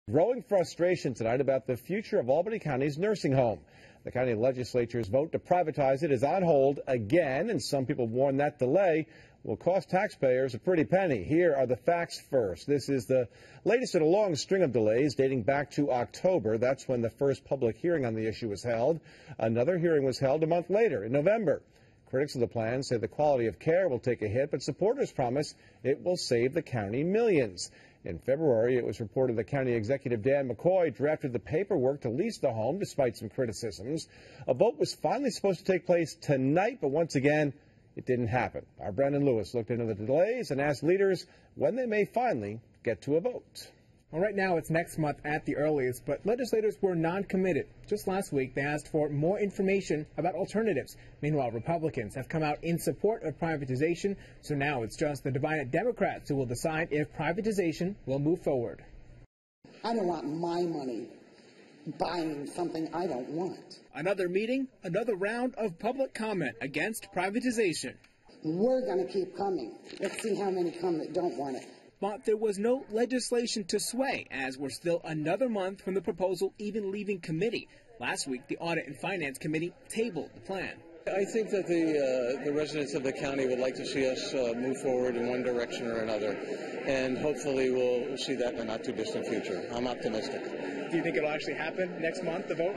Growing frustration tonight about the future of Albany County's nursing home. The county legislature's vote to privatize it is on hold again, and some people warn that delay will cost taxpayers a pretty penny. Here are the facts first. This is the latest in a long string of delays dating back to October. That's when the first public hearing on the issue was held. Another hearing was held a month later in November. Critics of the plan say the quality of care will take a hit, but supporters promise it will save the county millions. In February, it was reported that County Executive Dan McCoy drafted the paperwork to lease the home despite some criticisms. A vote was finally supposed to take place tonight, but once again, it didn't happen. Our Brandon Lewis looked into the delays and asked leaders when they may finally get to a vote. Well, right now it's next month at the earliest, but legislators were non-committed. Just last week, they asked for more information about alternatives. Meanwhile, Republicans have come out in support of privatization, so now it's just the divided Democrats who will decide if privatization will move forward. I don't want my money buying something I don't want. Another meeting, another round of public comment against privatization. We're going to keep coming. Let's see how many come that don't want it. But there was no legislation to sway, as we're still another month from the proposal even leaving committee. Last week, the Audit and Finance Committee tabled the plan. I think that the residents of the county would like to see us move forward in one direction or another, and hopefully we'll see that in the not-too-distant future. I'm optimistic. Do you think it'll actually happen next month, the vote?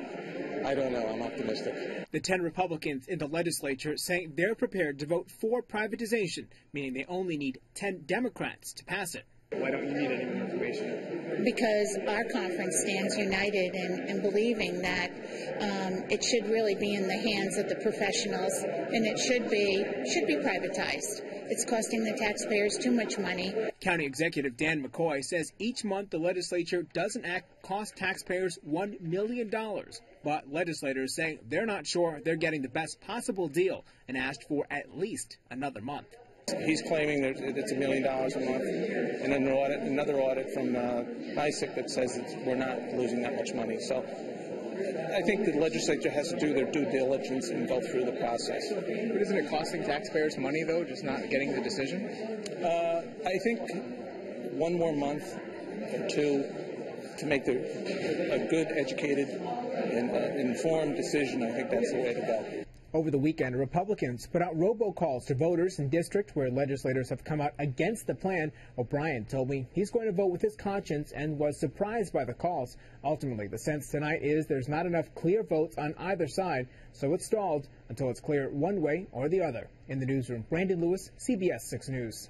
I don't know. I'm optimistic. The 10 Republicans in the legislature saying they're prepared to vote for privatization, meaning they only need 10 Democrats to pass it. Why don't you need any more information? Because our conference stands united in believing that it should really be in the hands of the professionals, and it should be privatized. It's costing the taxpayers too much money. County Executive Dan McCoy says each month the legislature doesn't act cost taxpayers $1 million. But legislators say they're not sure they're getting the best possible deal and asked for at least another month. He's claiming that it's $1 million a month, and then another audit from ISIC that says we're not losing that much money. So I think the legislature has to do their due diligence and go through the process. But isn't it costing taxpayers money, though, just not getting the decision? I think one more month or two to make a good, educated, and informed decision. I think that's the way to go. Over the weekend, Republicans put out robocalls to voters in districts where legislators have come out against the plan. O'Brien told me he's going to vote with his conscience and was surprised by the calls. Ultimately, the sense tonight is there's not enough clear votes on either side, so it's stalled until it's clear one way or the other. In the newsroom, Brandon Lewis, CBS 6 News.